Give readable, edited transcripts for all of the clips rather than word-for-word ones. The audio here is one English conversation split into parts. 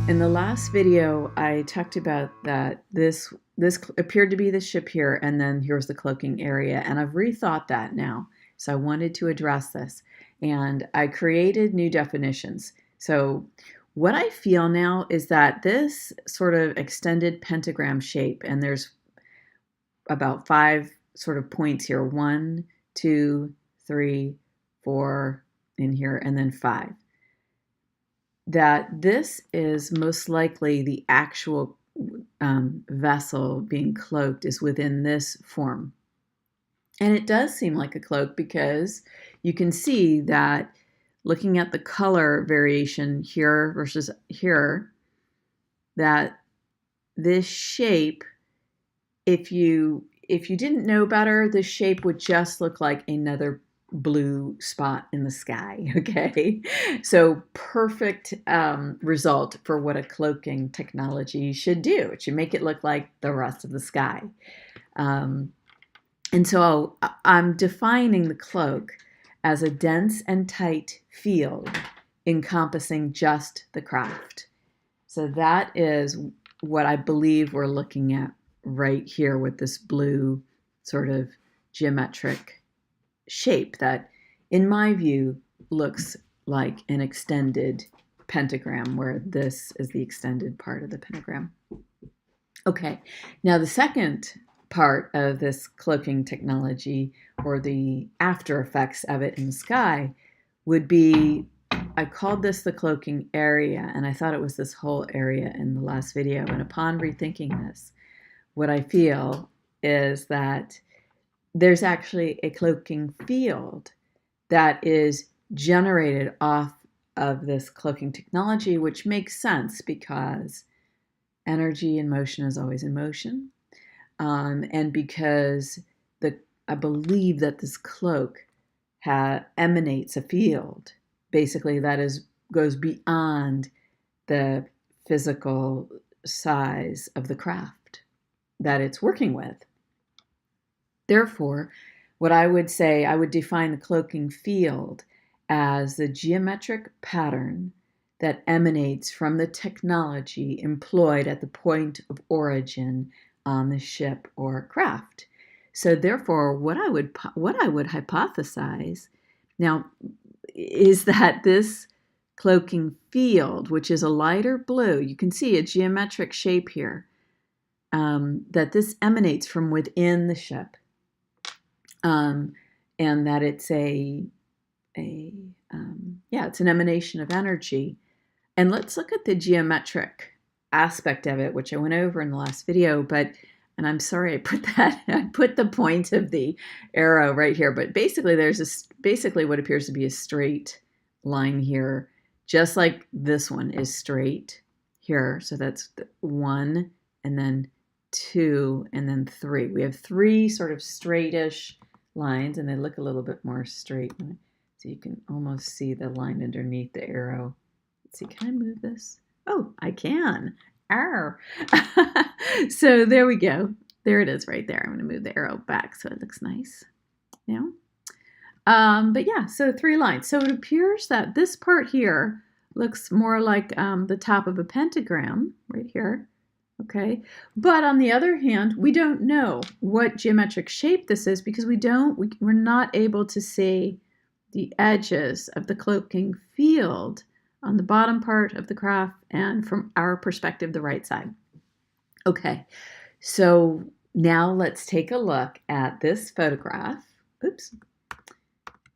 In the last video, I talked about that this appeared to be the ship here, and then here's the cloaking area, and I've rethought that now. So I wanted to address this, and I created new definitions. So what I feel now is that this sort of extended pentagram shape, and there's about 5 sort of points here, 1, 2, 3, 4 in here, and then 5. That this is most likely the actual vessel being cloaked is within this form. And it does seem like a cloak because you can see that looking at the color variation here versus here, that this shape, if you didn't know better, this shape would just look like another blue spot in the sky. Okay, so perfect result for what a cloaking technology should do. It should make it look like the rest of the sky. And so I'm defining the cloak as a dense and tight field encompassing just the craft. So that is what I believe we're looking at right here with this blue sort of geometric shape that, in my view, looks like an extended pentagram, where this is the extended part of the pentagram. Okay, now the second part of this cloaking technology, or the after effects of it in the sky, would be, I called this the cloaking area, and I thought it was this whole area in the last video. And upon rethinking this, what I feel is that there's actually a cloaking field that is generated off of this cloaking technology, which makes sense because energy in motion is always in motion. And because I believe that this cloak emanates a field, basically that goes beyond the physical size of the craft that it's working with. Therefore, what I would say, I would define the cloaking field as the geometric pattern that emanates from the technology employed at the point of origin on the ship or craft. So therefore, what I would hypothesize now is that this cloaking field, which is a lighter blue, you can see a geometric shape here, that this emanates from within the ship. And that it's it's an emanation of energy. And let's look at the geometric aspect of it, which I went over in the last video, and I'm sorry I put the point of the arrow right here, but basically there's basically what appears to be a straight line here, just like this one is straight here. So that's 1, and then 2, and then 3. We have 3 sort of straightish lines, and they look a little bit more straight. So you can almost see the line underneath the arrow. Let's see, can I move this? Oh, I can. Arr. So there we go. There it is right there. I'm going to move the arrow back so it looks nice now. But yeah, so 3 lines. So it appears that this part here looks more like the top of a pentagram right here. Okay, but on the other hand, we don't know what geometric shape this is because we're not able to see the edges of the cloaking field on the bottom part of the craft and from our perspective, the right side. Okay, so now let's take a look at this photograph. Oops,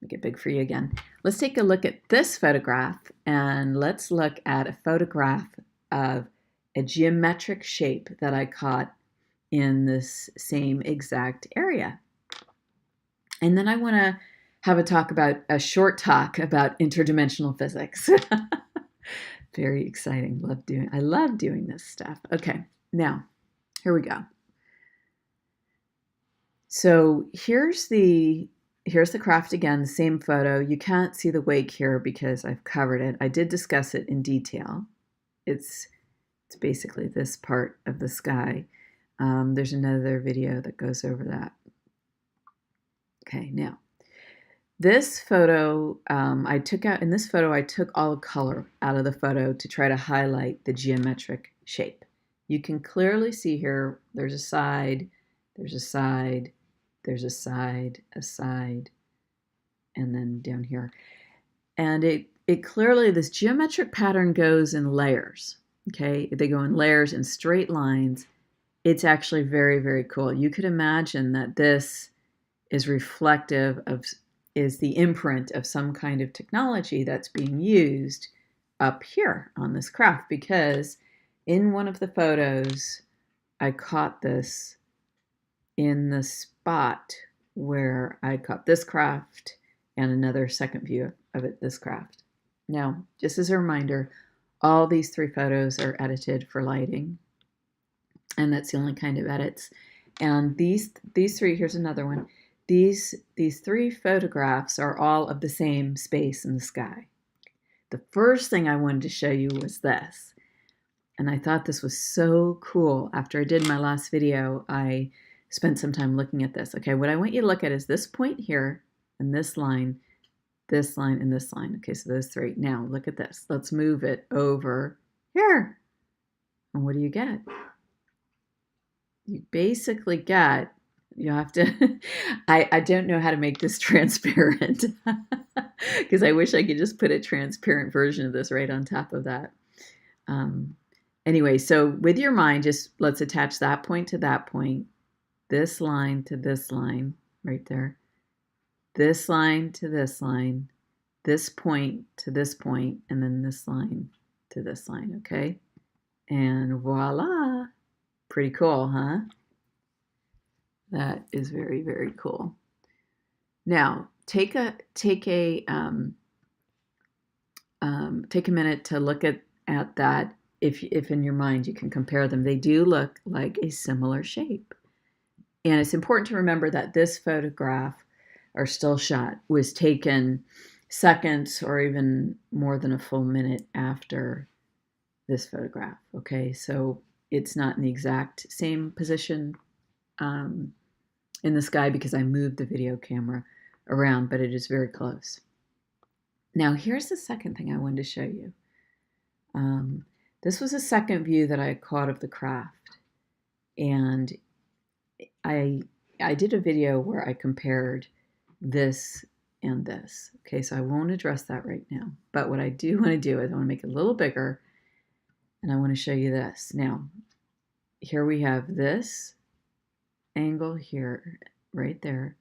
make it big for you again. Let's take a look at this photograph, and let's look at a photograph of a geometric shape that I caught in this same exact area. And then I want to have a short talk about interdimensional physics. Very exciting. I love doing this stuff. Okay, now here we go. So here's the craft again, the same photo. You can't see the wake here because I've covered it. I did discuss it in detail. It's basically this part of the sky. There's another video that goes over that. Okay, now This photo I took out, in this photo I took all the color out of the photo to try to highlight the geometric shape. You can clearly see here there's a side, there's a side, there's a side, and then down here. And it clearly, this geometric pattern goes in layers, okay? They go in layers and straight lines. It's actually very, very cool. You could imagine that this is reflective of, is the imprint of some kind of technology that's being used up here on this craft, because in one of the photos, I caught this in the spot where I caught this craft and another second view of it, this craft. Now, just as a reminder, all these 3 photos are edited for lighting, and that's the only kind of edits. And these 3, here's another one. These 3 photographs are all of the same space in the sky. The first thing I wanted to show you was this. And I thought this was so cool. After I did my last video, I spent some time looking at this. Okay, what I want you to look at is this point here, and this line, and this line. Okay, so those 3. Now, look at this. Let's move it over here. And what do you get? You basically get, you have to, I don't know how to make this transparent because I wish I could just put a transparent version of this right on top of that. Anyway, so with your mind, just let's attach that point to that point, this line to this line right there, this line to this line, this point to this point, and then this line to this line, okay? And voila, pretty cool, huh? That is very, very cool. Now, take a minute to look at that. If in your mind you can compare them, they do look like a similar shape. And it's important to remember that this photograph, or still shot, was taken seconds or even more than a full minute after this photograph. Okay, so it's not in the exact same position in the sky because I moved the video camera around, but it is very close. Now, here's the second thing I wanted to show you. This was a second view that I had caught of the craft, and I did a video where I compared this and this. Okay, so I won't address that right now, but what I do want to do is I want to make it a little bigger, and I want to show you this. Now, here we have this angle here, right there,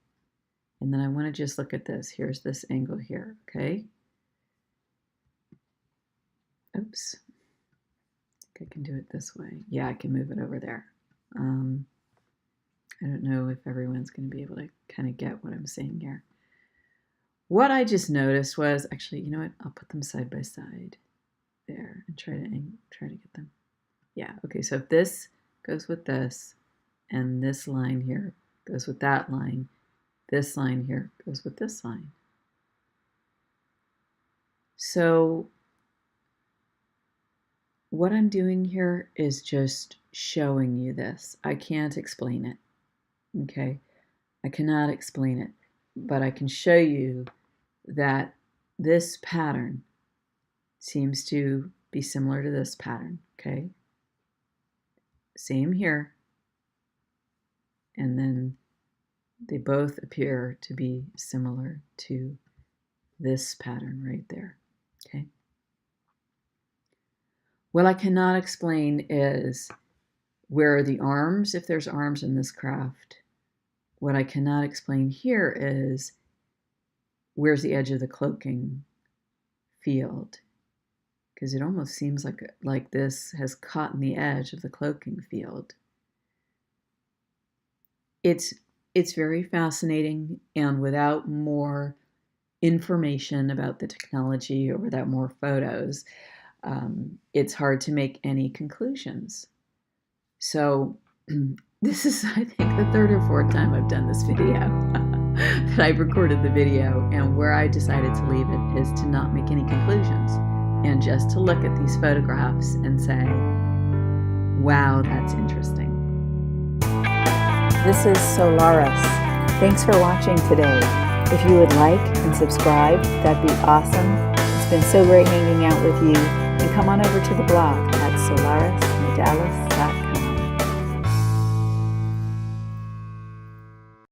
and then I want to just look at this. Here's this angle here, okay? Oops. I think I can do it this way. Yeah, I can move it over there. I don't know if everyone's going to be able to kind of get what I'm saying here. What I just noticed was, actually, you know what? I'll put them side by side there and try to get them. Yeah, okay, so if this goes with this, and this line here goes with that line, this line here goes with this line. So what I'm doing here is just showing you this. I can't explain it, okay? I cannot explain it, but I can show you that this pattern seems to be similar to this pattern, okay? Same here. And then they both appear to be similar to this pattern right there, okay? What I cannot explain is where are the arms, if there's arms in this craft. What I cannot explain here is where's the edge of the cloaking field, because it almost seems like this has caught in the edge of the cloaking field. It's very fascinating, and without more information about the technology or without more photos, it's hard to make any conclusions. So this is, I think, the third or fourth time I've done this video, that I've recorded the video, and where I decided to leave it is to not make any conclusions and just to look at these photographs and say, wow, that's interesting. This is Solaris. Thanks for watching today. If you would like and subscribe, that'd be awesome. It's been so great hanging out with you. And come on over to the blog at Solaris Modalis.